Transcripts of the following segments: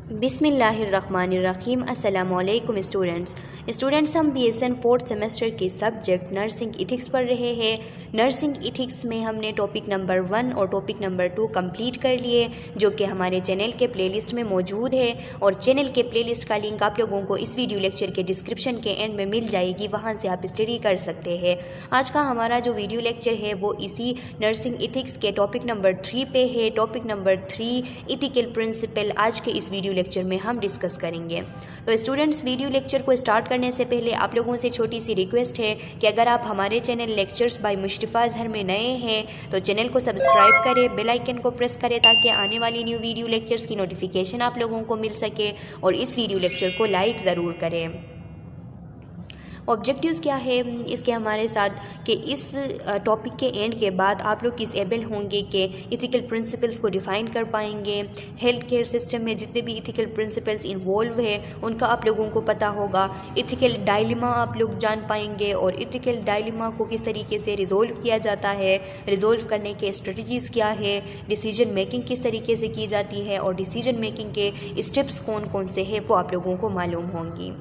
बिस्मिल्लाहिर्रहमानिर्रहीम। अस्सलामुअलैकुम स्टूडेंट्स हम BSN 4th सेमेस्टर के सब्जेक्ट नर्सिंग इथिक्स पढ़ रहे हैं। नर्सिंग इथिक्स में हमने टॉपिक नंबर 1 और टॉपिक नंबर 2 कंप्लीट कर लिए, जो कि हमारे चैनल के प्लेलिस्ट में मौजूद है। और चैनल के प्लेलिस्ट का लिंक आप लोगों को इस वीडियो लेक्चर के डिस्क्रिप्शन के एंड में मिल जाएगी, वहाँ से आप स्टडी कर सकते हैं। आज का हमारा जो वीडियो लेक्चर है वो इसी नर्सिंग इथिक्स के टॉपिक नंबर 3 पे है। टॉपिक नंबर 3 इथिकल प्रिंसिपल आज के इस वीडियो लेक्चर में हम डिस्कस करेंगे। तो स्टूडेंट्स, वीडियो लेक्चर को स्टार्ट करने से पहले आप लोगों से छोटी सी रिक्वेस्ट है कि अगर आप हमारे चैनल लेक्चर्स बाय मुश्तफ़ा अज़हर में नए हैं तो चैनल को सब्सक्राइब करें, बेल आइकन को प्रेस करें ताकि आने वाली न्यू वीडियो लेक्चर्स की नोटिफिकेशन आप लोगों को मिल सके, और इस वीडियो लेक्चर को लाइक ज़रूर करें। ऑब्जेक्टिव्स क्या है इसके हमारे साथ कि इस टॉपिक के एंड के बाद आप लोग किस एबल होंगे कि इथिकल प्रिंसिपल्स को डिफ़ाइन कर पाएंगे। हेल्थ केयर सिस्टम में जितने भी इथिकल प्रिंसिपल्स इन्वॉल्व है उनका आप लोगों को पता होगा। इथिकल डायलेमा आप लोग जान पाएंगे और इथिकल डायलेमा को किस तरीके से रिज़ोल्व किया जाता है, रिज़ोल्व करने के स्ट्रेटजीज़ क्या है, डिसीजन मेकिंग किस तरीके से की जाती है और डिसीजन मेकिंग के स्टेप्स कौन कौन से हैं वो आप लोगों को मालूम होंगी।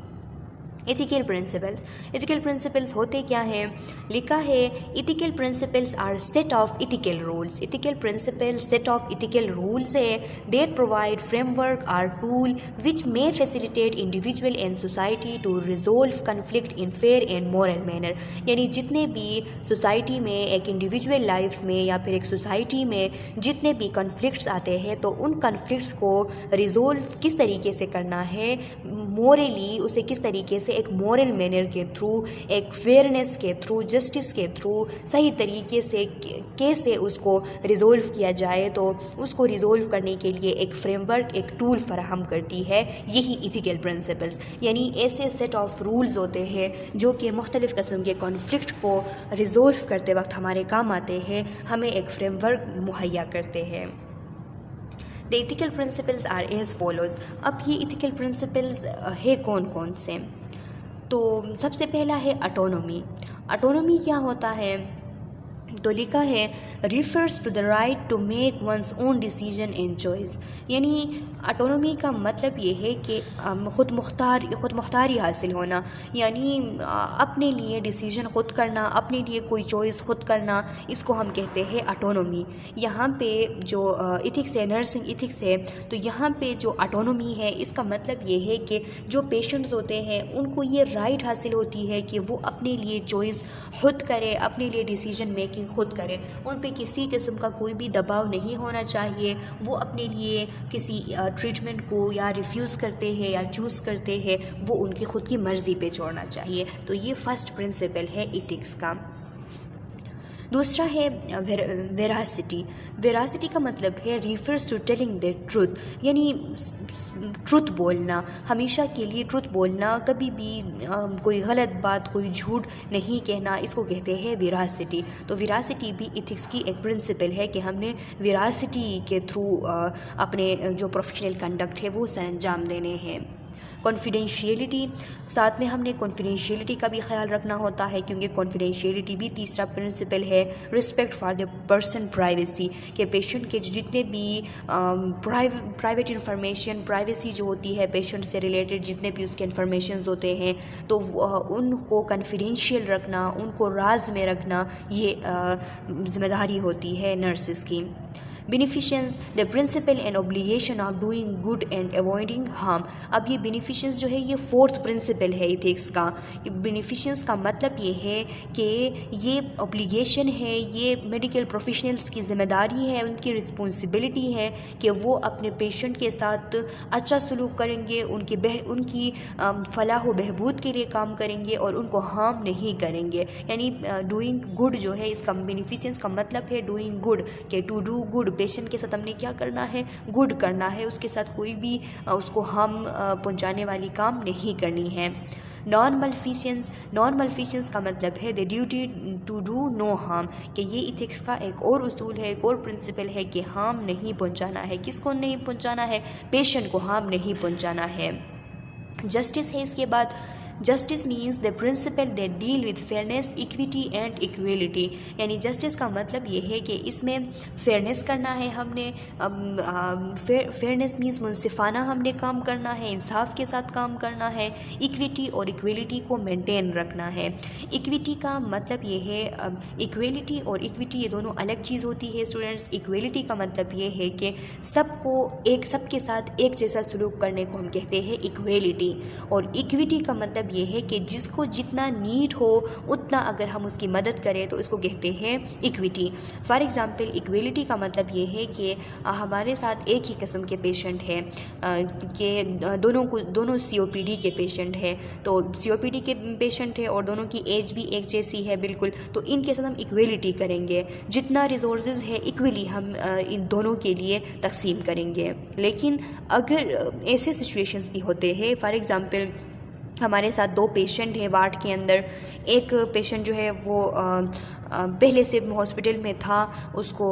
इथिकल प्रिंसिपल्स होते क्या हैं? लिखा है ethical principles are set of ethical rules. Ethical principles set of ethical rules है that provide framework or tool which may facilitate individual and society to resolve conflict in fair and moral manner. यानी जितने भी society में, एक individual life में या फिर एक सोसाइटी में जितने भी कन्फ्लिक्ट्स आते हैं तो उन कन्फ्लिक्ट्स को रिजोल्व किस तरीके से करना है, मॉरली उसे किस तरीके से एक मॉरल मैनर के थ्रू, एक फेयरनेस के थ्रू, जस्टिस के थ्रू सही तरीके से कैसे उसको रिज़ोल्व किया जाए, तो उसको रिज़ोल्व करने के लिए एक फ्रेमवर्क, एक टूल फराहम करती है यही इथिकल प्रिंसिपल्स। यानी ऐसे सेट ऑफ रूल्स होते हैं जो कि मुख्तलिफ़ किस्म के कॉन्फ्लिक्ट को रिज़ोल्व करते वक्त हमारे काम आते हैं, हमें एक फ्रेमवर्क मुहैया करते हैं। The ethical principles are as follows. अब ये इथिकल प्रिंसिपल्स है कौन कौन से? तो सबसे पहला है ऑटोनॉमी। ऑटोनॉमी क्या होता है? तो लिखा है refers to the right to make one's own decision and choice. यानी ऑटोनॉमी का मतलब ये है कि ख़ुद मुख्तारी हासिल होना, यानी अपने लिए डिसीजन ख़ुद करना, अपने लिए कोई चॉइस ख़ुद करना, इसको हम कहते हैं ऑटोनॉमी। यहाँ पे जो इथिक्स है, नर्सिंग इथिक्स है, तो यहाँ पे जो ऑटोनॉमी है इसका मतलब ये है कि जो पेशेंट्स होते हैं उनको ये राइट हासिल होती है कि वो अपने लिए चॉइस ख़ुद करें, अपने लिए डिसीजन मेकिंग खुद करें। उन पे किसी किस्म का कोई भी दबाव नहीं होना चाहिए। वो अपने लिए किसी ट्रीटमेंट को या रिफ्यूज़ करते हैं या चूज़ करते हैं, वो उनकी ख़ुद की मर्ज़ी पे छोड़ना चाहिए। तो ये फर्स्ट प्रिंसिपल है इथिक्स का। दूसरा है वेरासिटी। वेरासिटी का मतलब है refers to telling the truth, यानी ट्रुथ बोलना, हमेशा के लिए ट्रुथ बोलना, कभी भी कोई गलत बात, कोई झूठ नहीं कहना, इसको कहते हैं वेरासिटी। तो वेरासिटी भी इथिक्स की एक प्रिंसिपल है कि हमने वेरासिटी के थ्रू अपने जो प्रोफेशनल कंडक्ट है वो सर अंजाम देने हैं। कॉन्फिडेंशियलिटी, साथ में हमने कॉन्फिडेंशियलिटी का भी ख्याल रखना होता है क्योंकि कॉन्फिडेंशियलिटी भी तीसरा प्रिंसिपल है। Respect for the person privacy, के पेशेंट के जितने भी प्राइवेट इंफॉर्मेशन, प्राइवेसी जो होती है पेशेंट से रिलेटेड जितने भी उसके इंफॉर्मेशंस होते हैं तो उनको कॉन्फिडेंशियल रखना, उनको राज में रखना, ये जिम्मेदारी होती है नर्सिस की। Beneficence, the principle and obligation of doing good and avoiding harm. अब ये बेनिफिशंस जो है ये फोर्थ प्रिंसिपल है इथिक्स का। बेनिफिशंस का मतलब ये है कि ये ऑब्लिगेशन है, ये मेडिकल प्रोफेशनल्स की ज़िम्मेदारी है, उनकी रिस्पॉन्सिबिलिटी है कि वो अपने पेशेंट के साथ अच्छा सलूक करेंगे, उनकी फलाह व बहबूद के लिए काम करेंगे और उनको हार्म नहीं करेंगे। यानी डूइंग गुड जो है, इसका बेनिफिशंस का मतलब है डूइंग गुड, के टू डू गुड, पेशेंट के साथ हमने क्या करना है, गुड करना है, उसके साथ कोई भी उसको हार्म पहुंचाने वाली काम नहीं करनी है। नॉन मल्फिशियंस का मतलब है the duty to do no harm, कि ये इथिक्स का एक और उसूल है, एक और प्रिंसिपल है कि हार्म नहीं पहुंचाना है। किसको नहीं पहुंचाना है? पेशेंट को हार्म नहीं पहुंचाना है। जस्टिस है इसके बाद justice means the principal that deal with fairness, equity and equality. यानी जस्टिस का मतलब ये है कि इसमें फेयरनेस करना है हमने, फेयरनेस मीन्स मुंसिफाना हमने काम करना है, इंसाफ के साथ काम करना है, इक्विटी और इक्वलिटी को मेंटेन रखना है। इक्विटी का मतलब ये है, इक्वलिटी और इक्विटी ये दोनों अलग चीज़ होती है स्टूडेंट्स। इक्वलिटी का मतलब ये है कि सबके साथ एक जैसा सलूक करने को हम कहते हैं इक्वलिटी, और इक्विटी का मतलब ये है कि जिसको जितना नीड हो उतना अगर हम उसकी मदद करें तो इसको कहते हैं इक्विटी। फॉर एग्ज़ाम्पल इक्वलिटी का मतलब ये है कि हमारे साथ एक ही किस्म के पेशेंट हैं, कि दोनों COPD के पेशेंट हैं, तो COPD के पेशेंट है और दोनों की एज भी एक जैसी है बिल्कुल, तो इनके साथ हम इक्वलिटी करेंगे, जितना रिसोर्सेज है इक्वली हम इन दोनों के लिए तकसीम करेंगे। लेकिन अगर ऐसे सिचुएशंस भी होते हैं, फॉर एग्ज़ाम्पल हमारे साथ 2 पेशेंट हैं वार्ड के अंदर, एक पेशेंट जो है वो पहले से हॉस्पिटल में था, उसको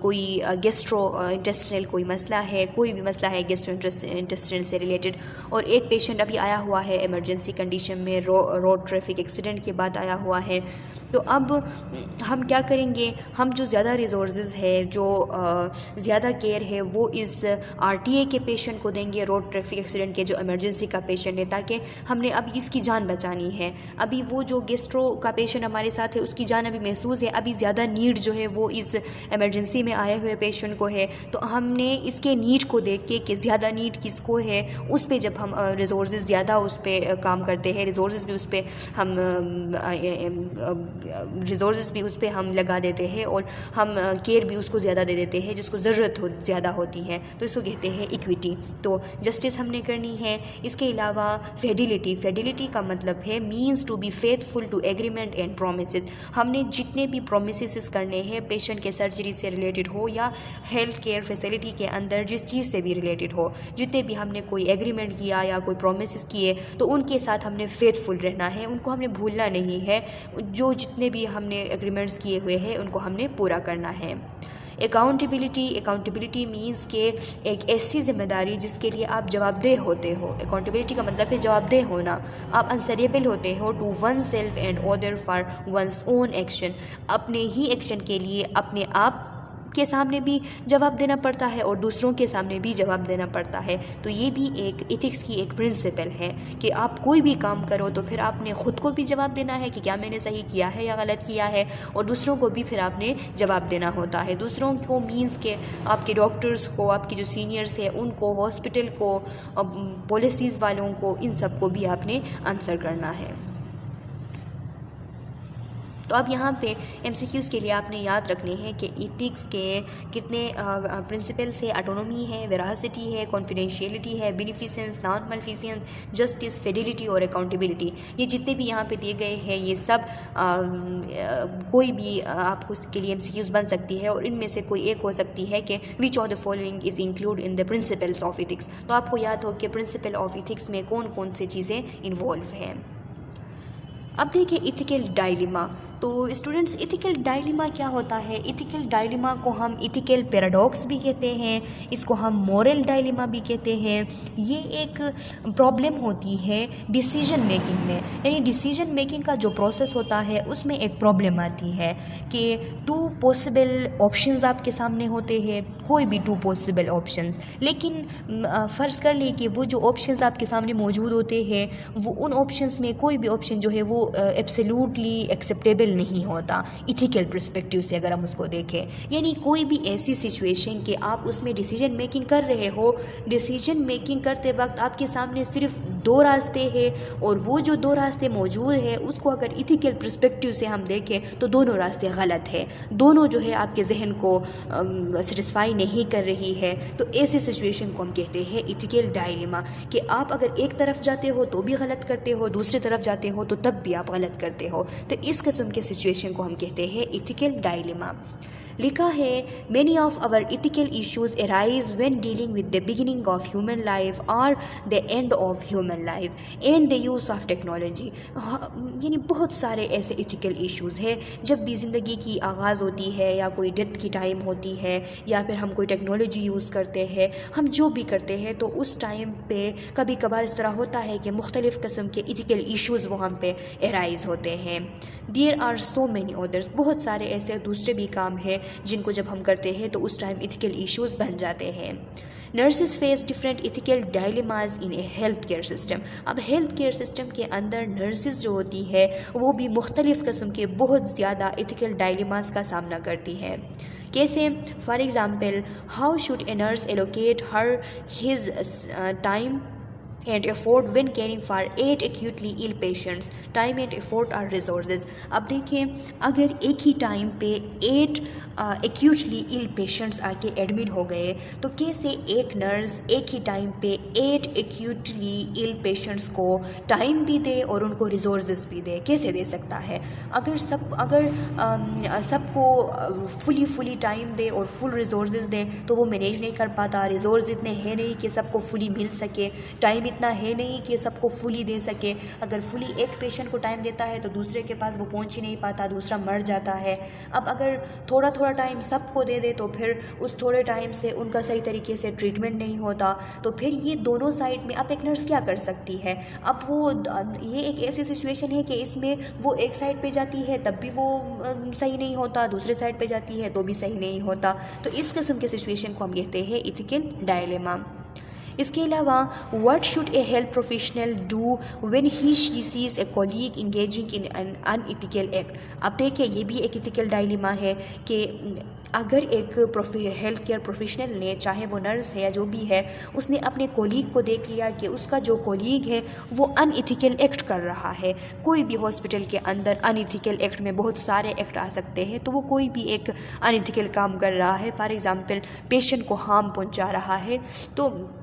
कोई गैस्ट्रो इंटेस्टिनल कोई मसला है, कोई भी मसला है गैस्ट्रो इंटेस्टिनल से रिलेटेड, और एक पेशेंट अभी आया हुआ है इमरजेंसी कंडीशन में, रोड ट्रैफिक एक्सीडेंट के बाद आया हुआ है। तो अब हम क्या करेंगे, हम जो ज़्यादा रिसोर्सेज है, जो ज़्यादा केयर है वो इस RTA के पेशेंट को देंगे, रोड ट्रैफिक एक्सीडेंट के जो इमरजेंसी का पेशेंट है, ताकि हमने अभी इसकी जान बचानी है। अभी वो जो गैस्ट्रो का पेशेंट हमारे साथ है उसकी जान अभी महसूस है, अभी ज़्यादा नीड जो है वो इस इमरजेंसी में आए हुए पेशेंट को है, तो हमने इसके नीड को देख के कि ज़्यादा नीड किसको है उस पर जब हम रिसोर्सेज ज़्यादा उस पर काम करते हैं, रिसोर्सेज भी उस पर हम लगा देते हैं और हम केयर भी उसको ज़्यादा दे देते हैं जिसको ज़रूरत ज़्यादा होती है, तो इसको कहते हैं इक्विटी। तो जस्टिस हमने करनी है। इसके अलावा फेडिलिटी का मतलब है means to be faithful to agreement and promises. हमने जितने भी प्रोमिसेस करने हैं पेशेंट के सर्जरी से रिलेटेड हो या हेल्थ केयर फैसिलिटी के अंदर जिस चीज़ से भी रिलेटेड हो, जितने भी हमने कोई एग्रीमेंट किया या कोई प्रोमिसेस किए तो उनके साथ हमने फेथफुल रहना है, उनको हमने भूलना नहीं है। जो जितने भी हमने एग्रीमेंट्स किए हुए हैं उनको हमने पूरा करना है। अकाउंटेबिलिटी मीन्स के एक ऐसी जिम्मेदारी जिसके लिए आप जवाबदेह होते हो। अकाउंटेबिलिटी का मतलब है जवाबदेह होना। आप आंसरेबल होते हो to one self and other for one's own action. अपने ही एक्शन के लिए अपने आप के सामने भी जवाब देना पड़ता है और दूसरों के सामने भी जवाब देना पड़ता है। तो ये भी एक इथिक्स की एक प्रिंसिपल है कि आप कोई भी काम करो तो फिर आपने ख़ुद को भी जवाब देना है कि क्या मैंने सही किया है या गलत किया है, और दूसरों को भी फिर आपने जवाब देना होता है। दूसरों को मीन्स के आपके डॉक्टर्स को, आपके जो सीनियर्स हैं उनको, हॉस्पिटल को, पॉलिसीज़ वालों को, इन सब को भी आपने आंसर करना है। तो अब यहाँ पे MCQs के लिए आपने याद रखने हैं कि इथिक्स के कितने प्रिंसिपल्स है। ऑटोनॉमी है, वेरासिटी है, कॉन्फिडेंशियलिटी है, बेनिफिसेंस, नॉन मल्फिसेंस, जस्टिस, फिडेलिटी और अकाउंटेबिलिटी। ये जितने भी यहाँ पे दिए गए हैं ये सब कोई भी आपको उसके लिए MCQs बन सकती है, और इनमें से कोई एक हो सकती है कि which of the following is include in the principles of ethics. तो आपको याद हो कि प्रिंसिपल ऑफ इथिक्स में कौन कौन से चीज़ें इन्वॉल्व हैं। अब देखिए इथिकल डायलेमा। तो स्टूडेंट्स इथिकल डायलेमा क्या होता है? इथिकल डायलेमा को हम इथिकल पैराडॉक्स भी कहते हैं, इसको हम मोरल डायलेमा भी कहते हैं। ये एक प्रॉब्लम होती है डिसीजन मेकिंग में, यानी डिसीजन मेकिंग का जो प्रोसेस होता है उसमें एक प्रॉब्लम आती है कि 2 पॉसिबल ऑप्शंस आपके सामने होते हैं, कोई भी 2 पॉसिबल ऑप्शंस, लेकिन फ़र्ज़ कर ले कि वो जो ऑप्शंस आपके सामने मौजूद होते हैं वो उन ऑप्शंस में कोई भी ऑप्शन जो है वो एब्सोल्युटली एक्सेप्टेबल नहीं होता इथिकल पर्सपेक्टिव से अगर हम उसको देखें। यानी कोई भी ऐसी सिचुएशन कि आप उसमें डिसीजन मेकिंग कर रहे हो, डिसीजन मेकिंग करते वक्त आपके सामने सिर्फ 2 रास्ते हैं और वो जो 2 रास्ते मौजूद है उसको अगर इथिकल पर्सपेक्टिव से हम देखें तो दोनों रास्ते गलत है, दोनों जो है आपके जहन को सेटिस्फाई नहीं कर रही है। तो ऐसे सिचुएशन को हम कहते हैं इथिकल डायलेमा, कि आप अगर एक तरफ जाते हो तो भी गलत करते हो, दूसरी तरफ जाते हो तो तब भी आप गलत करते हो। तो इस किस्म के सिचुएशन को हम कहते हैं इथिकल डायलेमा। लिखा है many of our ethical issues arise when dealing with the beginning of human life और the end of human life and the use of technology. यानी बहुत सारे ऐसे इथिकल इश्यूज़ हैं जब भी ज़िंदगी की आगाज़ होती है या कोई डेथ की टाइम होती है या फिर हम कोई टेक्नोलॉजी यूज़ करते हैं, हम जो भी करते हैं तो उस टाइम पे कभी कभार इस तरह होता है कि मुख्तलिफ़ किस्म के इथिकल इश्यूज़ वो हम पे अराइज़ होते हैं। There are so many others, बहुत सारे ऐसे दूसरे भी काम हैं जिनको जब हम करते हैं तो उस टाइम इथिकल इश्यूज़ बन जाते हैं। Nurses face different ethical dilemmas इन ए हेल्थ केयर सिस्टम। अब हेल्थ केयर सिस्टम के अंदर नर्सेज जो होती है वो भी मुख्तलिफ़ किस्म के बहुत ज़्यादा इथिकल डायलेमाज का सामना करती है। कैसे? For example, how should a nurse allocate her his time and effort when caring for 8 acutely ill patients. Time and effort are resources. अब देखें, अगर एक ही टाइम पे 8 एक्यूटली इल पेशेंट्स आके एडमिट हो गए तो कैसे एक नर्स एक ही टाइम पे 8 एक्यूटली इल पेशेंट्स को टाइम भी दे और उनको रिसोर्सेज भी दे? कैसे दे सकता है? अगर सबको फुली टाइम दे और फुल रिसोर्सेज दे तो वो मैनेज नहीं कर पाता। रिसोर्स इतने हैं नहीं कि सबको फुली मिल सके, टाइम इतना है नहीं कि सबको फुली दे सके। अगर फुली एक पेशेंट को टाइम देता है तो दूसरे के पास वो पहुंच ही नहीं पाता, दूसरा मर जाता है। अब अगर थोड़ा टाइम सबको दे दे तो फिर उस थोड़े टाइम से उनका सही तरीके से ट्रीटमेंट नहीं होता। तो फिर ये दोनों साइड में अब एक नर्स क्या कर सकती है? अब वो ये एक ऐसी सिचुएशन है कि इसमें वो एक साइड पे जाती है तब भी वो सही नहीं होता, दूसरे साइड पे जाती है तो भी सही नहीं होता। तो इस किस्म के सिचुएशन को हम कहते हैं इथिकल डायलेमा। इसके अलावा what should A health professional do when he she sees A colleague engaging in an unethical act. अब देखिए, ये भी एक इथिकल डायलेमा है कि अगर एक हेल्थ केयर प्रोफेशनल ने, चाहे वो नर्स है या जो भी है, उसने अपने कोलीग को देख लिया कि उसका जो कोलीग है वो अनइथिकल एक्ट कर रहा है। कोई भी हॉस्पिटल के अंदर अनइथिकल एक्ट में बहुत सारे एक्ट आ सकते हैं, तो वो कोई भी एक अनइथिकल काम कर रहा है। फॉर एग्ज़ाम्पल, पेशेंट को हार्म पहुंचा रहा है, तो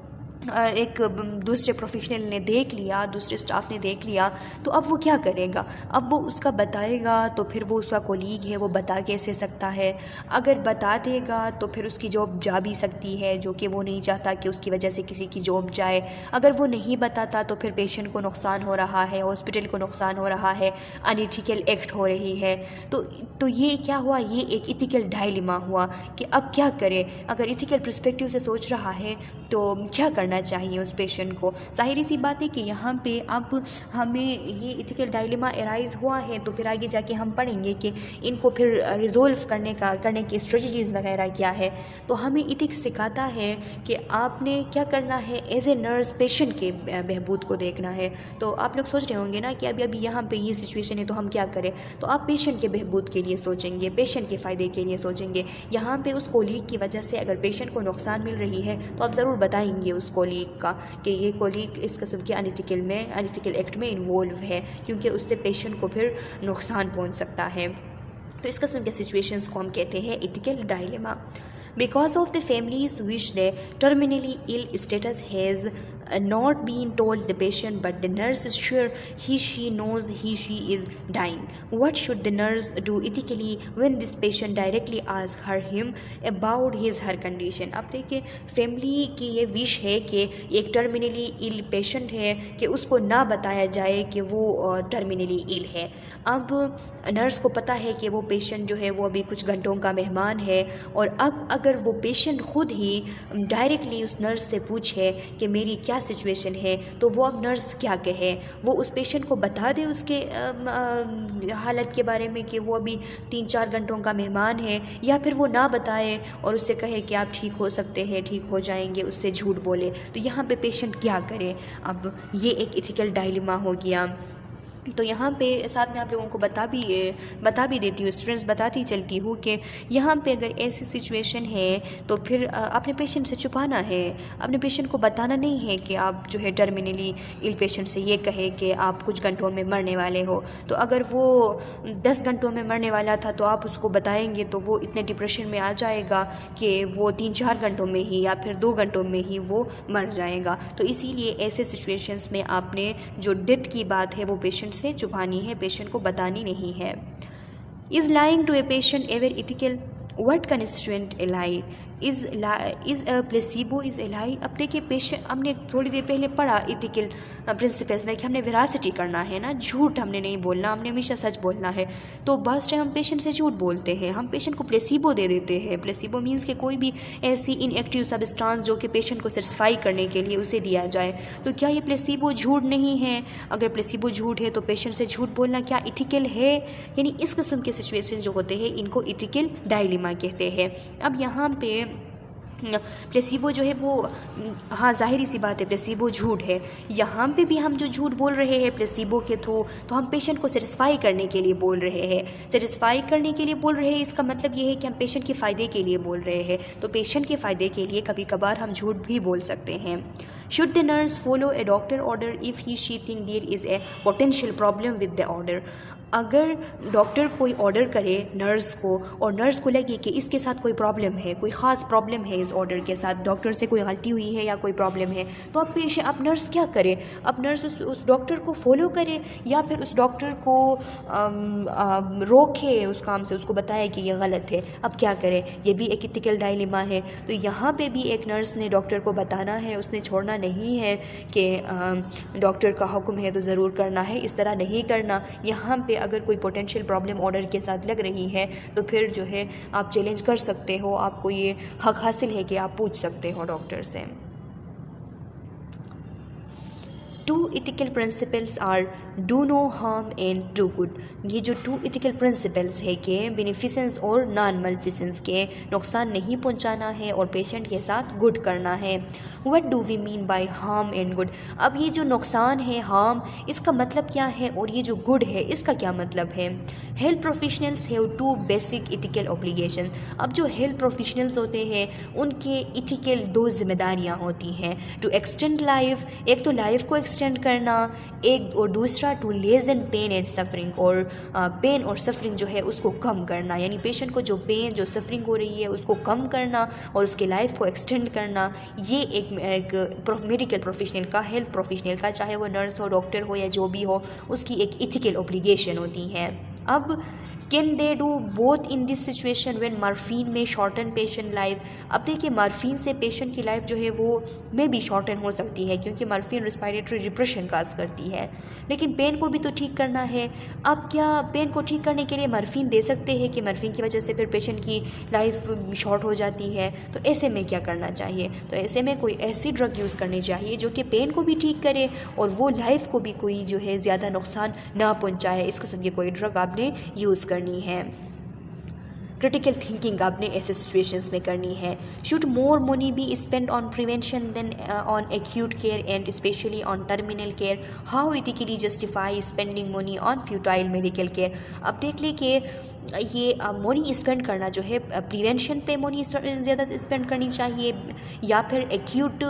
एक दूसरे प्रोफेशनल ने देख लिया, दूसरे स्टाफ ने देख लिया, तो अब वो क्या करेगा? अब वो उसका बताएगा तो फिर वो उसका कोलीग है, वो बता कैसे सकता है? अगर बता देगा तो फिर उसकी जॉब जा भी सकती है, जो कि वो नहीं चाहता कि उसकी वजह से किसी की जॉब जाए। अगर वो नहीं बताता तो फिर पेशेंट को नुकसान हो रहा है, हॉस्पिटल को नुकसान हो रहा है, अनइथिकल एक्ट हो रही है। तो ये क्या हुआ? ये एक इथिकल डायलेमा हुआ कि अब क्या करे। अगर इथिकल पर्सपेक्टिव से सोच रहा है तो क्या करना चाहिए उस पेशेंट को? जाहिर सी बात है कि यहाँ पे अब हमें ये इथिकल डायलेमा अराइज हुआ है, तो फिर आगे जाके हम पढ़ेंगे कि इनको फिर रिजोल्व करने की स्ट्रेटजीज़ वगैरह क्या है। तो हमें इथिक्स सिखाता है कि आपने क्या करना है, एज ए नर्स पेशेंट के बहबूद को देखना है। तो आप लोग सोच रहे होंगे ना कि अभी यहाँ पे ये सिचुएशन है तो हम क्या करें? तो आप पेशेंट के बहबूद के लिए सोचेंगे, पेशेंट के फ़ायदे के लिए सोचेंगे। यहाँ पे उस कोलीग की वजह से अगर पेशेंट को नुकसान मिल रही है तो आप ज़रूर बताएंगे उस कोलीग का कि ये कोलीग इस किस्म के अनइथिकल एक्ट में इन्वॉल्व है, क्योंकि उससे पेशेंट को फिर नुकसान पहुंच सकता है। तो इस किस्म के सिचुएशंस को हम कहते हैं ethical dilemma. Because of the families which the terminally ill status has not been told the patient, but the nurse is sure she knows she is dying. What should the nurse do ethically when this patient directly asks him about her condition? अब देखिए, family की ये wish है कि एक terminally ill patient है कि उसको ना बताया जाए कि वो टर्मिनली इल है। अब नर्स को पता है कि वो पेशेंट जो है वो अभी कुछ घंटों का मेहमान है, और अब अगर वो पेशेंट ख़ुद ही डायरेक्टली उस नर्स से पूछे कि मेरी क्या सिचुएशन है, तो वो अब नर्स क्या कहे? वो उस पेशेंट को बता दे उसके हालत के बारे में कि वो अभी 3-4 घंटों का मेहमान है, या फिर वो ना बताए और उससे कहे कि आप ठीक हो सकते हैं, ठीक हो जाएंगे, उससे झूठ बोले? तो यहाँ पे पेशेंट क्या करे? अब ये एक इथिकल डायलेमा हो गया। तो यहाँ पे साथ में आप लोगों को बता भी देती हूँ, स्टूडेंट्स बताती चलती हूँ कि यहाँ पे अगर ऐसी सिचुएशन है तो फिर अपने पेशेंट से छुपाना है, अपने पेशेंट को बताना नहीं है कि आप जो है टर्मिनली इल पेशेंट से ये कहे कि आप कुछ घंटों में मरने वाले हो। तो अगर वो 10 घंटों में मरने वाला था तो आप उसको बताएंगे तो वो इतने डिप्रेशन में आ जाएगा कि वो 3-4 घंटों में ही या फिर 2 घंटों में ही वो मर जाएगा। तो इसीलिए ऐसे सिचुएशंस में आपने जो डेथ की बात है वो पेशेंट से छुपानी है, पेशेंट को बतानी नहीं है। Is lying to a patient ever ethical? What constraint a lie is a placebo is a lie. अब देखिए पेशेंट, हमने थोड़ी देर पहले पढ़ा इथिकल प्रिंसिपल्स में कि हमने वेरासिटी करना है ना, झूठ हमने नहीं बोलना, हमने हमेशा सच बोलना है। तो बस टाइम हम पेशेंट से झूठ बोलते हैं, हम पेशेंट को प्लेसिबो दे देते हैं। प्लेसिबो मीन्स कि कोई भी ऐसी इनएक्टिव सब्सटेंस जो कि पेशेंट को सेटिस्फाई करने के लिए उसे दिया जाए। तो क्या ये प्लेसिबो झूठ नहीं है? अगर प्लेसिबो झूठ है तो पेशेंट से झूठ बोलना क्या इथिकल है? यानी इस किस्म के सिचुएशन जो होते हैं इनको इथिकल डायलेमा कहते हैं। अब यहाँ पे प्लेसिबो जो है वो, हाँ ज़ाहिरी सी बात है प्लेसिबो झूठ है। यहाँ पे भी हम जो झूठ बोल रहे हैं प्लेसिबो के थ्रू, तो हम पेशेंट को सेटिस्फाई करने के लिए बोल रहे हैं। सेटिस्फाई करने के लिए बोल रहे हैं, इसका मतलब ये है कि हम पेशेंट के फ़ायदे के लिए बोल रहे हैं। तो पेशेंट के फ़ायदे के लिए कभी कभार हम झूठ भी बोल सकते हैं। Should the nurse follow a doctor order if he she think there is a potential problem with the order. अगर डॉक्टर कोई ऑर्डर करे नर्स को और नर्स को लगे कि इसके साथ कोई प्रॉब्लम है, कोई ख़ास प्रॉब्लम है इस ऑर्डर के साथ, डॉक्टर से कोई गलती हुई है या कोई प्रॉब्लम है, तो अब नर्स क्या करे? अब नर्स उस डॉक्टर को फॉलो करे या फिर उस डॉक्टर को रोके उस काम से, उसको बताए कि ये गलत है। अब क्या करे? ये भी एक इथिकल डायलेमा है। तो यहाँ पे भी एक नर्स ने डॉक्टर को बताना है, उसने छोड़ना नहीं है कि डॉक्टर का हुक्म है तो ज़रूर करना है, इस तरह नहीं करना। यहाँ पे अगर कोई पोटेंशियल प्रॉब्लम ऑर्डर के साथ लग रही है तो फिर जो है आप चैलेंज कर सकते हो, आपको ये हक हासिल है कि आप पूछ सकते हो डॉक्टर से। Two ethical principles are do no harm and do good. ये जो टू इथिकल प्रिंसिपल्स है कि बेनिफिसेंस और नॉन मलेफिसेंस के, नुकसान नहीं पहुंचाना है और पेशेंट के साथ गुड करना है। What do we mean by harm and good? अब ये जो नुकसान है हार्म, इसका मतलब क्या है और ये जो गुड है इसका क्या मतलब है? Health professionals have two basic ethical obligation. अब जो हेल्थ प्रोफेशनल्स होते हैं उनके इथिकल दो जिम्मेदारियाँ होती हैं। टू एक्सटेंड लाइफ, एक तो लाइफ को एक्सटेंड करना, एक और दूसरा to lessen pain and suffering, और पेन और सफरिंग जो है उसको कम करना, यानी पेशेंट को जो पेन जो सफरिंग हो रही है उसको कम करना और उसके लाइफ को एक्सटेंड करना। ये एक मेडिकल प्रोफेशनल का, हेल्थ प्रोफेशनल का, चाहे वो नर्स हो, डॉक्टर हो या जो भी हो, उसकी एक इथिकल ऑब्लिगेशन होती है। अब can they do both in this situation when morphine में शॉर्टन पेशेंट लाइफ? अब देखिए मॉर्फिन से पेशेंट की लाइफ जो है वो में भी शॉर्टन हो सकती है क्योंकि मॉर्फिन रेस्पिरेटरी डिप्रेशन काज करती है, लेकिन पेन को भी तो ठीक करना है। अब क्या पेन को ठीक करने के लिए मॉर्फिन दे सकते हैं कि मॉर्फिन की वजह से फिर पेशेंट की लाइफ शॉर्ट हो जाती है? तो ऐसे में क्या करना चाहिए? तो ऐसे में कोई ऐसी ड्रग यूज़ करनी चाहिए जो कि पेन को भी ठीक करे और वो लाइफ को भी कोई जो है ज़्यादा नुकसान ना पहुँचाए। इस किस्म की कोई ड्रग आपने यूज़ करनी है। क्रिटिकल थिंकिंग आपने ऐसे सिचुएशंस में करनी है। Should more money be spend on prevention than on acute care and specially on terminal care? How ethically justify spending money on futile medical care? अब देख ली कि ये मनी स्पेंड करना जो है प्रिवेंशन पे मनी ज़्यादा स्पेंड करनी चाहिए या फिर एक्यूट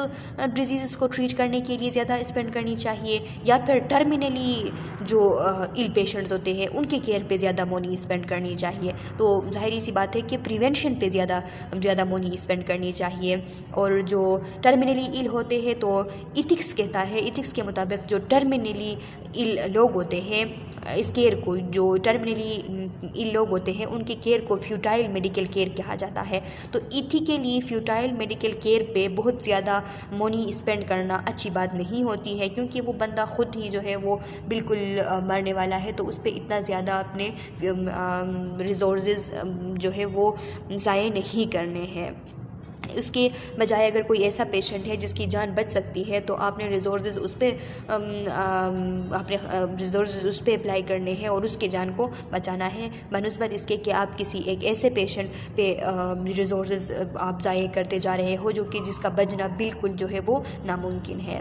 डिजीज़ को ट्रीट करने के लिए ज़्यादा स्पेंड करनी चाहिए या फिर टर्मिनली जो इल पेशेंट्स होते हैं उनके केयर पे ज़्यादा मनी स्पेंड करनी चाहिए? तो जाहिर सी बात है कि प्रिवेंशन पे ज़्यादा मनी स्पेंड करनी चाहिए। और जो टर्मिनली इल होते हैं तो इथिक्स कहता है, इथिक्स के मुताबिक जो टर्मिनली इल लोग होते हैं इस केयर को, जो टर्मिनली इल लोग होते हैं उनके केयर को फ्यूटाइल मेडिकल केयर कहा जाता है। तो इथिकली फ्यूटाइल मेडिकल केयर पे बहुत ज़्यादा मनी स्पेंड करना अच्छी बात नहीं होती है क्योंकि वो बंदा ख़ुद ही जो है वो बिल्कुल मरने वाला है, तो उस पर इतना ज़्यादा अपने रिसोर्सेज जो है वो ज़ाया नहीं करने हैं। उसके बजाय अगर कोई ऐसा पेशेंट है जिसकी जान बच सकती है तो आपने रिसोर्सेज उस पर अप्लाई करने हैं और उसके जान को बचाना है, बनस्बत इसके कि आप किसी एक ऐसे पेशेंट पे रिसोर्सेज आप ज़ाया करते जा रहे हो जो कि जिसका बचना बिल्कुल जो है वो नामुमकिन है।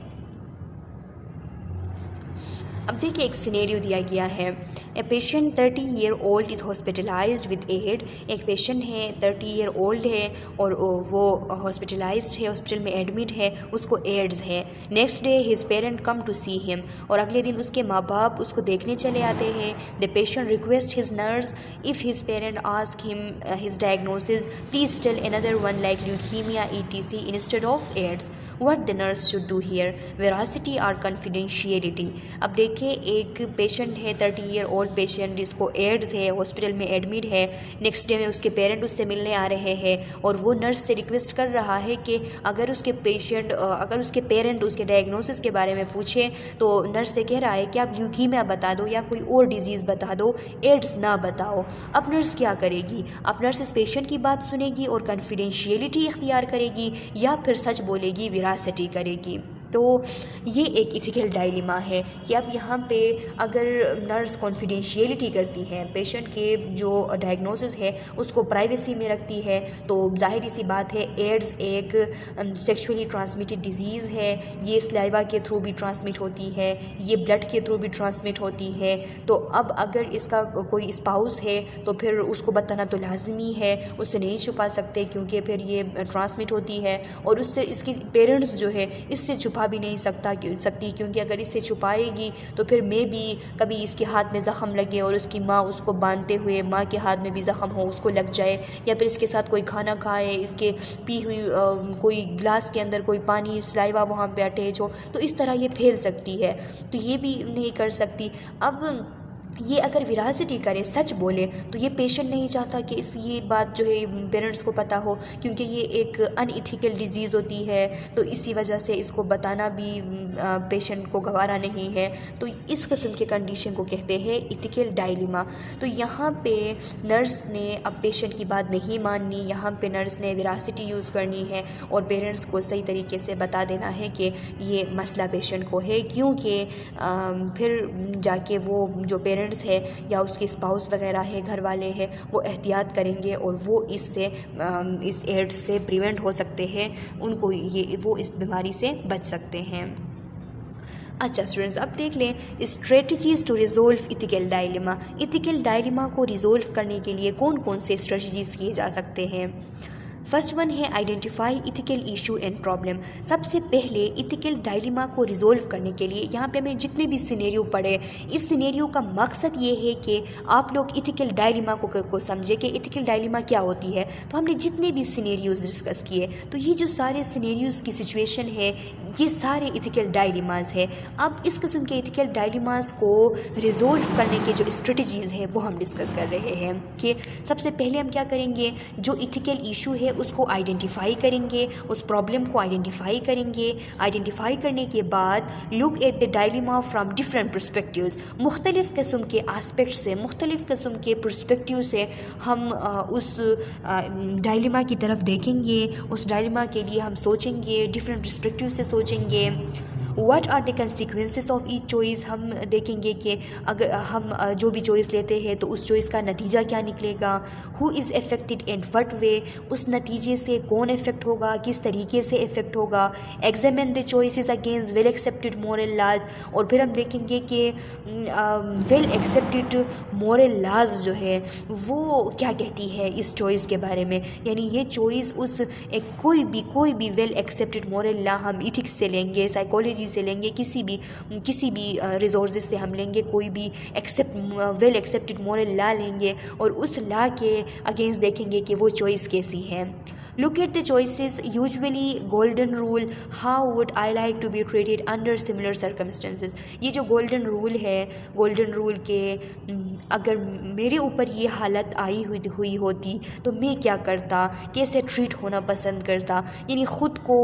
अब देखिए एक सिनेरियो दिया गया है। A patient 30 year old is hospitalized with AIDS. एक पेशेंट है 30 ईयर ओल्ड है और वो हॉस्पिटलाइज्ड है, हॉस्पिटल में एडमिट है, उसको एड्स है। Next day his parent come to see him, और अगले दिन उसके माँ बाप उसको देखने चले आते हैं। The patient request his nurse if his parent ask him his diagnosis please tell another one like leukemia ETC instead of AIDS. What the nurse should do here? Veracity और कॉन्फिडेंशियलिटी? अब देखिए देखें एक पेशेंट है 30 year old patient जिसको AIDS है, hospital में admit है। नेक्स्ट डे में उसके पेरेंट उससे मिलने आ रहे हैं और वो नर्स से रिक्वेस्ट कर रहा है कि अगर उसके पेरेंट उसके डायग्नोसिस के बारे में पूछें तो नर्स से कह रहा है कि आप ल्यूकीमिया बता दो या कोई और डिजीज़ बता दो, एड्स ना बताओ। अब नर्स क्या करेगी? अब नर्स इस पेशेंट की बात सुनेगी और कॉन्फिडेंशियलिटी इख्तियार करेगी या फिर सच बोलेगी, विरासती करेगी। तो ये एक इथिकल डायलेमा है कि अब यहाँ पे अगर नर्स कॉन्फिडेंशियलिटी करती है, पेशेंट के जो डायग्नोसिस है उसको प्राइवेसी में रखती है, तो जाहिर सी बात है एड्स एक सेक्सुअली ट्रांसमिटेड डिजीज़ है। ये सलाइवा के थ्रू भी ट्रांसमिट होती है, ये ब्लड के थ्रू भी ट्रांसमिट होती है। तो अब अगर इसका कोई स्पाउस है तो फिर उसको बताना तो लाजमी है, उससे नहीं छुपा सकते क्योंकि फिर ये ट्रांसमिट होती है। और उससे इसके पेरेंट्स जो है इससे छुपा भी नहीं सकती क्योंकि अगर इससे छुपाएगी तो फिर भी कभी इसके हाथ में ज़ख़म लगे और उसकी माँ उसको बांधते हुए माँ के हाथ में भी ज़ख़म हो, उसको लग जाए, या फिर इसके साथ कोई खाना खाए, इसके पी हुई कोई ग्लास के अंदर कोई पानी सलाइवा वहाँ पे अटैच हो, तो इस तरह ये फैल सकती है। तो ये भी नहीं कर सकती। अब ये अगर विरासती करे, सच बोले, तो ये पेशेंट नहीं चाहता कि ये बात जो है पेरेंट्स को पता हो क्योंकि ये एक अनइथिकल डिजीज़ होती है, तो इसी वजह से इसको बताना भी पेशेंट को गवारा नहीं है। तो इस किस्म के कंडीशन को कहते हैं इथिकल डायलेमा। तो यहाँ पे नर्स ने अब पेशेंट की बात नहीं माननी, यहाँ पे नर्स ने विरासती यूज़ करनी है और पेरेंट्स को सही तरीके से बता देना है कि ये मसला पेशेंट को है, क्योंकि फिर जाके वो जो पेरेंट्स है या उसके स्पाउस वगैरह है, घर वाले हैं, वो एहतियात करेंगे और वो इससे इस एड्स से प्रिवेंट हो सकते हैं, वो इस बीमारी से बच सकते हैं। अच्छा स्टूडेंट्स, अब देख लें strategies to resolve ethical dilemma. Ethical dilemma को रिज़ोल्व करने के लिए कौन कौन से स्ट्रेटजीज़ किए जा सकते हैं। फर्स्ट वन है identify ethical issue and problem. सबसे पहले इथिकल डायलेमा को रिज़ोल्व करने के लिए यहाँ पे हमें जितने भी सिनेरियो पढ़े, इस सिनेरियो का मकसद ये है कि आप लोग इथिकल डायलेमा को समझे कि इथिकल डायलेमा क्या होती है। तो हमने जितने भी सिनेरियोज़ डिस्कस किए, तो ये जो सारे सिनेरियोज़ की सिचुएशन है, ये सारे इथिकल डायलेमास है। अब इस किस्म के इथिकल डायलेमास को रिज़ोल्व करने के जो स्ट्रेटजीज़ हैं वो हम डिस्कस कर रहे हैं कि सबसे पहले हम क्या करेंगे, जो इथिकल इशू है उसको आइडेंटिफाई करेंगे, उस प्रॉब्लम को आइडेंटिफाई करेंगे। आइडेंटिफाई करने के बाद look at the dilemma from different perspectives, मुख्तलिफ़ किस्म के आस्पेक्ट से, मुख्तलिफ़ किस्म के पर्सपेक्टिव से हम उस डायलेमा की तरफ देखेंगे, उस डायलेमा के लिए हम सोचेंगे, डिफरेंट पर्सपेक्टिव से सोचेंगे। What are the consequences of each choice, हम देखेंगे कि अगर हम जो भी चॉइस लेते हैं तो उस चॉइस का नतीजा क्या निकलेगा। Who is affected and what way, उस नतीजे से कौन इफेक्ट होगा, किस तरीके से इफेक्ट होगा। Examine the choices against well accepted moral लाज, और फिर हम देखेंगे कि वेल एक्सेप्टेड मॉरल लाज जो है वो क्या कहती है इस चॉइस के बारे में। यानी ये चॉइस उस कोई भी वेल एक्सेप्टेड मॉरल ला हम इथिक्स से लेंगे, साइकोलॉजी से लेंगे, किसी भी रिसोर्सेज से हम लेंगे, कोई भी वेल एक्सेप्टेड मॉरल ला लेंगे और उस ला के अगेंस्ट देखेंगे कि वो चॉइस कैसी है। Look at the choices, usually golden rule, how would I like to be treated under similar circumstances. ये जो गोल्डन रूल है, गोल्डन रूल के अगर मेरे ऊपर ये हालत आई हुई होती तो मैं क्या करता, कैसे ट्रीट होना पसंद करता। यानी ख़ुद को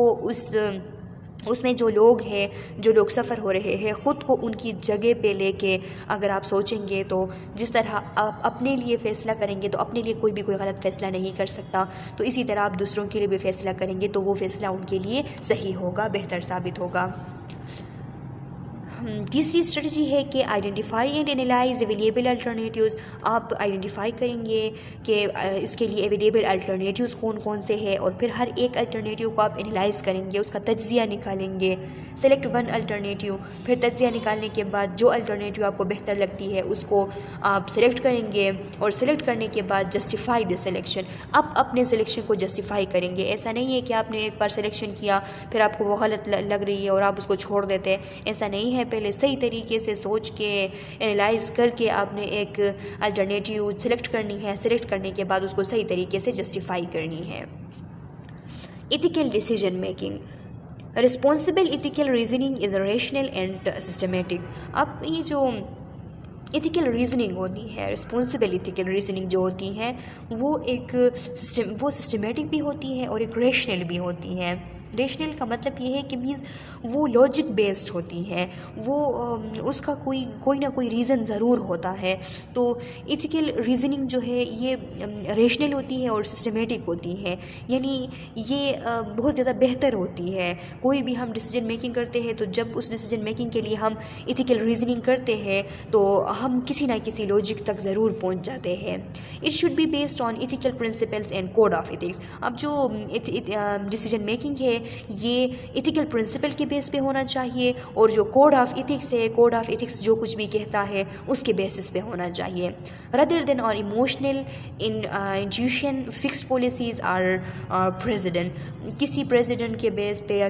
उसमें जो लोग सफ़र हो रहे हैं, ख़ुद को उनकी जगह पे लेके अगर आप सोचेंगे तो जिस तरह आप अपने लिए फ़ैसला करेंगे तो अपने लिए कोई गलत फ़ैसला नहीं कर सकता, तो इसी तरह आप दूसरों के लिए भी फ़ैसला करेंगे तो वो फ़ैसला उनके लिए सही होगा, बेहतर साबित होगा। तीसरी स्ट्रेटजी है कि identify and analyse available alternatives. आप आइडेंटिफाई करेंगे कि इसके लिए अवेलेबल अल्टरनेटिव्स कौन कौन से हैं और फिर हर एक अल्टरनेटिव को आप एनालाइज करेंगे, उसका तज्ज़िया निकालेंगे। सेलेक्ट वन अल्टरनेटिव, फिर तज्ज़िया निकालने के बाद जो अल्टरनेटिव आपको बेहतर लगती है उसको आप सेलेक्ट करेंगे और सेलेक्ट करने के बाद जस्टिफाई द सिलेक्शन। आप अपने सिलेक्शन को जस्टिफाई करेंगे। ऐसा नहीं है कि आपने एक बार सिलेक्शन किया फिर आपको वो गलत लग रही है और आप उसको छोड़ देते हैं, ऐसा नहीं है। पहले सही तरीके से सोच के एनालाइज करके आपने एक अल्टरनेटिव सेलेक्ट करनी है, सेलेक्ट करने के बाद उसको सही तरीके से जस्टिफाई करनी है। Ethical decision making, responsible ethical reasoning is rational and systematic. अब ये जो इथिकल रीजनिंग होती है, रिस्पॉन्सिबल इथिकल रीजनिंग जो होती है वो सिस्टमेटिक भी होती है और एक रेशनल भी होती है। रेशनल का मतलब ये है कि मीन्स वो लॉजिक बेस्ड होती हैं, वो उसका कोई ना कोई रीज़न ज़रूर होता है। तो इथिकल रीज़निंग जो है ये रेशनल होती है और सिस्टमेटिक होती है, यानी ये बहुत ज़्यादा बेहतर होती है। कोई भी हम डिसीजन मेकिंग करते हैं तो जब उस डिसीजन मेकिंग के लिए हम इथिकल रीज़निंग करते हैं तो हम किसी ना किसी लॉजिक तक ज़रूर पहुंच जाते हैं। It should be based on ethical principles and code of ethics. अब जो डिसीजन मेकिंग है ये इथिकल प्रिंसिपल के बेस पे होना चाहिए और जो कोड ऑफ एथिक्स है, कोड ऑफ एथिक्स जो कुछ भी कहता है उसके बेसिस पे होना चाहिए। रदर देन और emotional intuition fixed policies are precedent. किसी प्रेसिडेंट के बेस पे या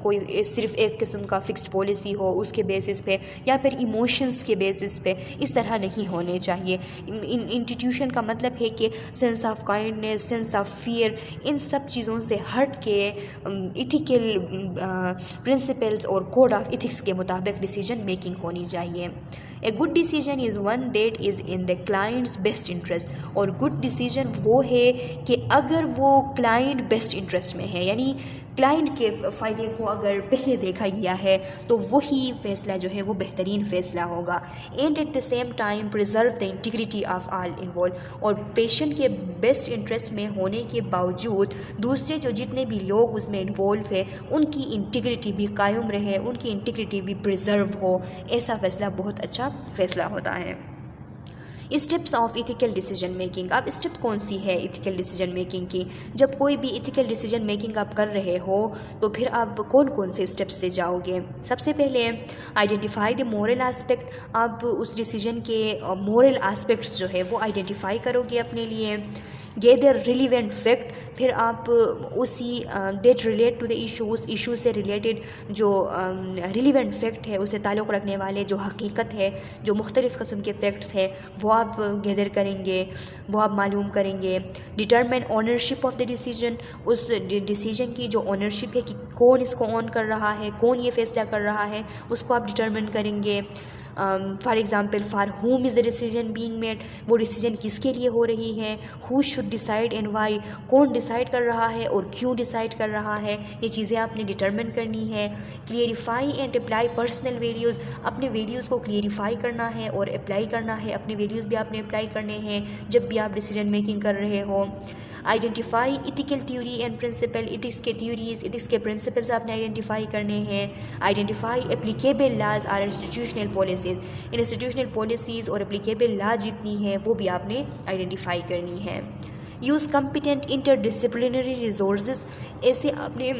कोई सिर्फ एक किस्म का फिक्स्ड पॉलिसी हो उसके बेसिस पे या फिर इमोशंस के बेसिस पे, इस तरह नहीं होने चाहिए। इंस्टीट्यूशन का मतलब है कि sense of kindness, sense of fear, इन सब चीज़ों से हट के इथिकल प्रिंसिपल्स और कोड ऑफ एथिक्स के मुताबिक डिसीजन मेकिंग होनी चाहिए। A good decision is one that is in the client's best interest. और गुड डिसीजन वो है कि अगर वो क्लाइंट बेस्ट इंटरेस्ट में है, यानी क्लाइंट के फ़ायदे को अगर पहले देखा गया है तो वही फ़ैसला जो है वो बेहतरीन फ़ैसला होगा। And at the same time preserve the integrity of all involve. और पेशेंट के बेस्ट इंटरेस्ट में होने के बावजूद दूसरे जो जितने भी लोग उसमें इन्वॉल्व है उनकी इंटीग्रिटी भी कायम रहे, उनकी इंटीग्रिटी भी प्रिजर्व हो, ऐसा फ़ैसला बहुत अच्छा फ़ैसला होता है। Steps of ethical decision making. अब स्टेप कौन सी है इथिकल डिसीजन मेकिंग की? जब कोई भी इथिकल डिसीजन मेकिंग आप कर रहे हो तो फिर आप कौन कौन से स्टेप्स से जाओगे? सबसे पहले आइडेंटिफाई द मोरल एस्पेक्ट। आप उस डिसीजन के मोरल एस्पेक्ट्स जो है वो आइडेंटिफाई करोगे अपने लिए। गैदर रिलीवेंट फैक्ट, फिर आप उसी that relate to the issue, उस इशू से रिलेटेड जो रिलीवेंट फैक्ट है, उससे ताल्लुक़ रखने वाले जो हकीकत है, जो मुख्तलिफ़ किस्म के फैक्ट्स हैं वो आप गैदर करेंगे, वो आप मालूम करेंगे। Determine ownership of the decision, उस डिसीजन की जो ओनरशिप है कि कौन इसको ऑन कर रहा है, कौन ये फैसला कर रहा है, उसको आप डिटरमिन करेंगे। For example for whom is the decision being made, वो डिसीजन किसके लिए हो रही है। Who should decide and why, कौन डिसाइड कर रहा है और क्यों डिसाइड कर रहा है, ये चीज़ें आपने डिटरमिन करनी है। Clarify and apply personal values, अपने वैल्यूज़ को क्लियरिफाई करना है और अप्लाई करना है, अपने वैल्यूज़ भी आपने अप्लाई करने हैं जब भी आप डिसीजन मेकिंग कर रहे हो। Identify ethical theory and principle, ethics के थ्योरीज, इथिक्स के प्रिंसिपल्स आपने आइडेंटिफाई करने हैं। आइडेंटिफाई एप्लीकेबल लाज और इंस्टीट्यूशनल पॉलिसीज़, इंस्टीट्यूशनल पॉलिसीज़ और एप्लीकेबल लॉ जितनी है वो भी आपने आइडेंटिफाई करनी है। यूज़ कंपिटेंट इंटरडिसिप्लिनरी रिसोर्सेज, ऐसे आपने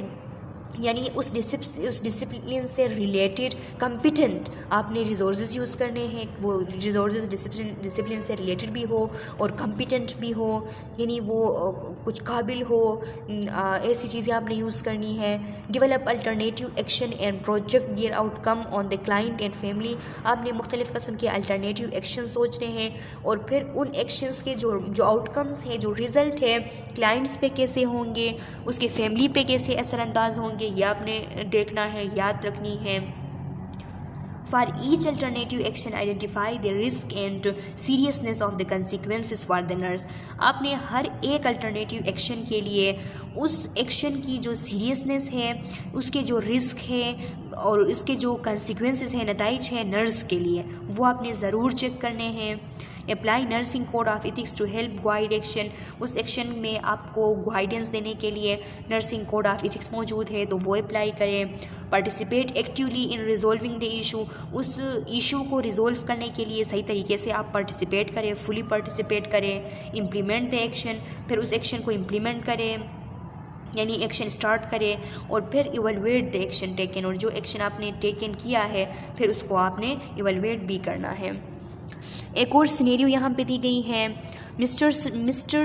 यानी उस डिसिप्लिन से रिलेटेड कंपिटेंट आपने रिसोर्सेज यूज़ करने हैं, वो रिसोर्सेज डिसिप्लिन से रिलेटेड भी हो और कंपिटेंट भी हो, यानी वो कुछ काबिल हो, ऐसी चीज़ें आपने यूज़ करनी है। Develop alternative action and project their outcome on the client and family, आपने मुख्तलिफ़ किस्म के अल्टरनेटिव एक्शन सोचने हैं और फिर उन एक्शंस के जो आउटकम्स हैं, जो रिज़ल्ट है, क्लाइंट्स पे कैसे होंगे, उसके फैमिली पे कैसे असरअंदाज होंगे, ये आपने देखना है, याद रखनी है। For each alternative action identify the risk and seriousness of the consequences for the nurse, आपने हर एक अल्टरनेटिव एक्शन के लिए उस एक्शन की जो सीरियसनेस है, उसके जो रिस्क है और उसके जो कंसिक्वेंसेस हैं, नताइज हैं नर्स के लिए, वो आपने ज़रूर चेक करने हैं। Apply nursing code of ethics to help guide action, उस एक्शन में आपको गाइडेंस देने के लिए नर्सिंग कोड ऑफ एथिक्स मौजूद है तो वो अप्लाई करें। Participate actively in resolving the issue, उस इशू को रिजोल्व करने के लिए सही तरीके से आप पार्टिसिपेट करें, फुली पार्टिसिपेट करें। इम्प्लीमेंट द एक्शन, फिर उस एक्शन को इम्प्लीमेंट करें, यानी एक्शन स्टार्ट करें और फिर इवैल्यूएट द एक्शन टेकन, और जो एक्शन आपने टेकन किया है फिर उसको आपने इवैल्यूएट भी करना है। एक और सिनेरियो यहाँ पे दी गई है, Mr.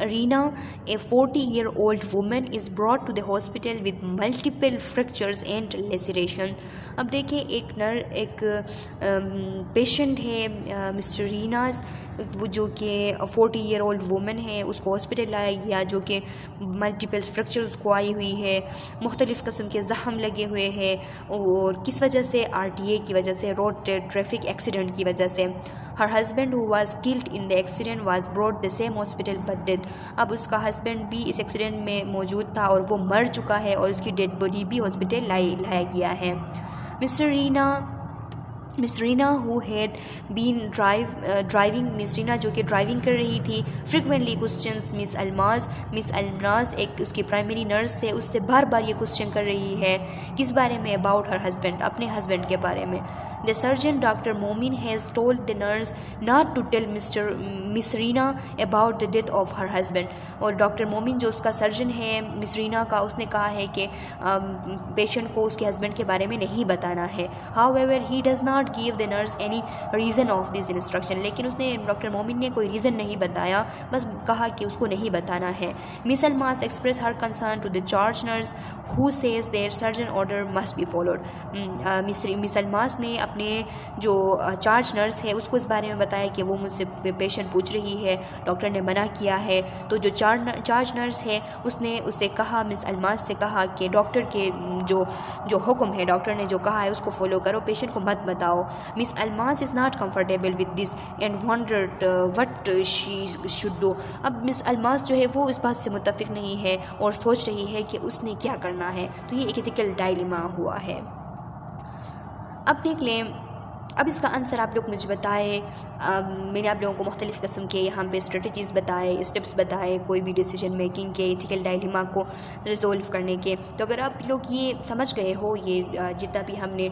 Rina, a 40-year-old woman, is brought to the hospital with multiple fractures and lacerations. अब देखिए एक पेशेंट है मिस्टर रीनाज, वो जो कि 40-year-old वुमन है, उसको हॉस्पिटल लाया गया जो कि मल्टीपल फ्रैक्चर उसको आई हुई है, मुख्तलिफ़ किस्म के ज़ख़म लगे हुए हैं और किस वजह से, RTA की वजह से, रोड ट्रैफिक एक्सीडेंट की वजह से। Her husband who was killed in the accident was brought the same hospital but dead. अब उसका हस्बैंड भी इस एक्सीडेंट में मौजूद था और वो मर चुका है और उसकी डेड बॉडी भी हॉस्पिटल लाया गया है। Miss Reena who had been driving, miss Reena जो कि ड्राइविंग कर रही थी, फ्रिक्वेंटली क्वेश्चंस मिस अल्माज एक उसकी प्राइमरी नर्स है, उससे बार बार ये क्वेश्चन कर रही है किस बारे में, अबाउट हर हस्बैंड, अपने हस्बैंड के बारे में। The surgeon doctor Momin has told the nurse not to tell miss Reena about the death of her husband. और डॉक्टर मोमिन जो उसका सर्जन है मिस रीना का, उसने कहा है कि पेशेंट को उसके हस्बैंड के बारे में नहीं बताना है। However he does not give the nurse any reason of this instruction, लेकिन उसने डॉक्टर मोमिन ने कोई रीज़न नहीं बताया, बस कहा कि उसको नहीं बताना है। Miss Almas express her concern to the charge nurse who says their surgeon order must be followed. Miss Almas ने अपने जो चार्ज नर्स है उसको इस बारे में बताया कि वो मुझसे पेशेंट पूछ रही है, डॉक्टर ने मना किया है। तो जो चार्ज नर्स है उसने उससे कहा, मिस अल्मास से कहा कि डॉक्टर के जो हुक्म है, डॉक्टर ने जो कहा है उसको फॉलो करो, पेशेंट को मत बताओ। Miss Almas is not comfortable with this and wondered what she should do. अब मिस अल्मास जो है वो इस बात से मुत्तफिक नहीं है और सोच रही है कि उसने क्या करना है। तो ये एक एथिकल डायलेमा हुआ है। अब देख लें, अब इसका आंसर आप लोग मुझे बताएं। मैंने आप लोगों को मुख्तलिफ़ किस्म के यहाँ पे स्ट्रेटजीज़ बताए, स्टेप्स बताए कोई भी डिसीजन मेकिंग के, एथिकल डायलेमा को रिजोल्व करने के। तो अगर आप लोग ये समझ गए हो, ये जितना भी हमने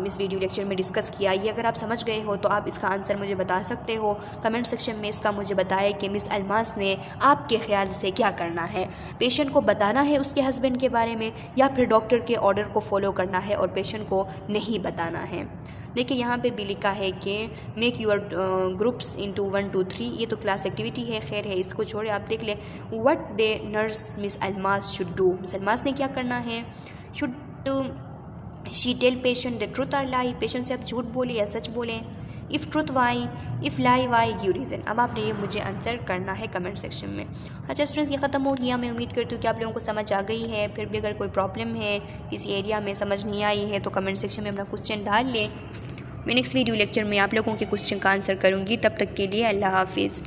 इस वीडियो लेक्चर में डिस्कस किया, ये अगर आप समझ गए हो तो आप इसका आंसर मुझे बता सकते हो। कमेंट सेक्शन में इसका मुझे बताएं कि मिस अल्मास ने आपके ख्याल से क्या करना है, पेशेंट को बताना है उसके हस्बैंड के बारे में या फिर डॉक्टर के ऑर्डर को फॉलो करना है और पेशेंट को नहीं बताना है। देखिए यहाँ पे भी लिखा है कि मेक यूर ग्रुप्स इनटू 1 2 3। ये तो क्लास एक्टिविटी है, खैर है, इसको छोड़े आप देख लें। What the nurse miss Almas should do, miss Almas ने क्या करना है। Should she tell patient the truth और लाई, पेशेंट से आप झूठ बोले या सच बोलें। If truth why, if lie why, give reason. अब आपने ये मुझे आंसर करना है कमेंट सेक्शन में। अच्छा स्टूडेंट्स, ये ख़त्म हो गया। मैं उम्मीद करती हूँ कि आप लोगों को समझ आ गई है। फिर भी अगर कोई प्रॉब्लम है, किसी एरिया में समझ नहीं आई है, तो कमेंट सेक्शन में अपना क्वेश्चन डाल लें। मैं नेक्स्ट वीडियो लेक्चर में आप लोगों के क्वेश्चन का आंसर करूँगी। तब तक के लिए अल्लाह हाफिज़।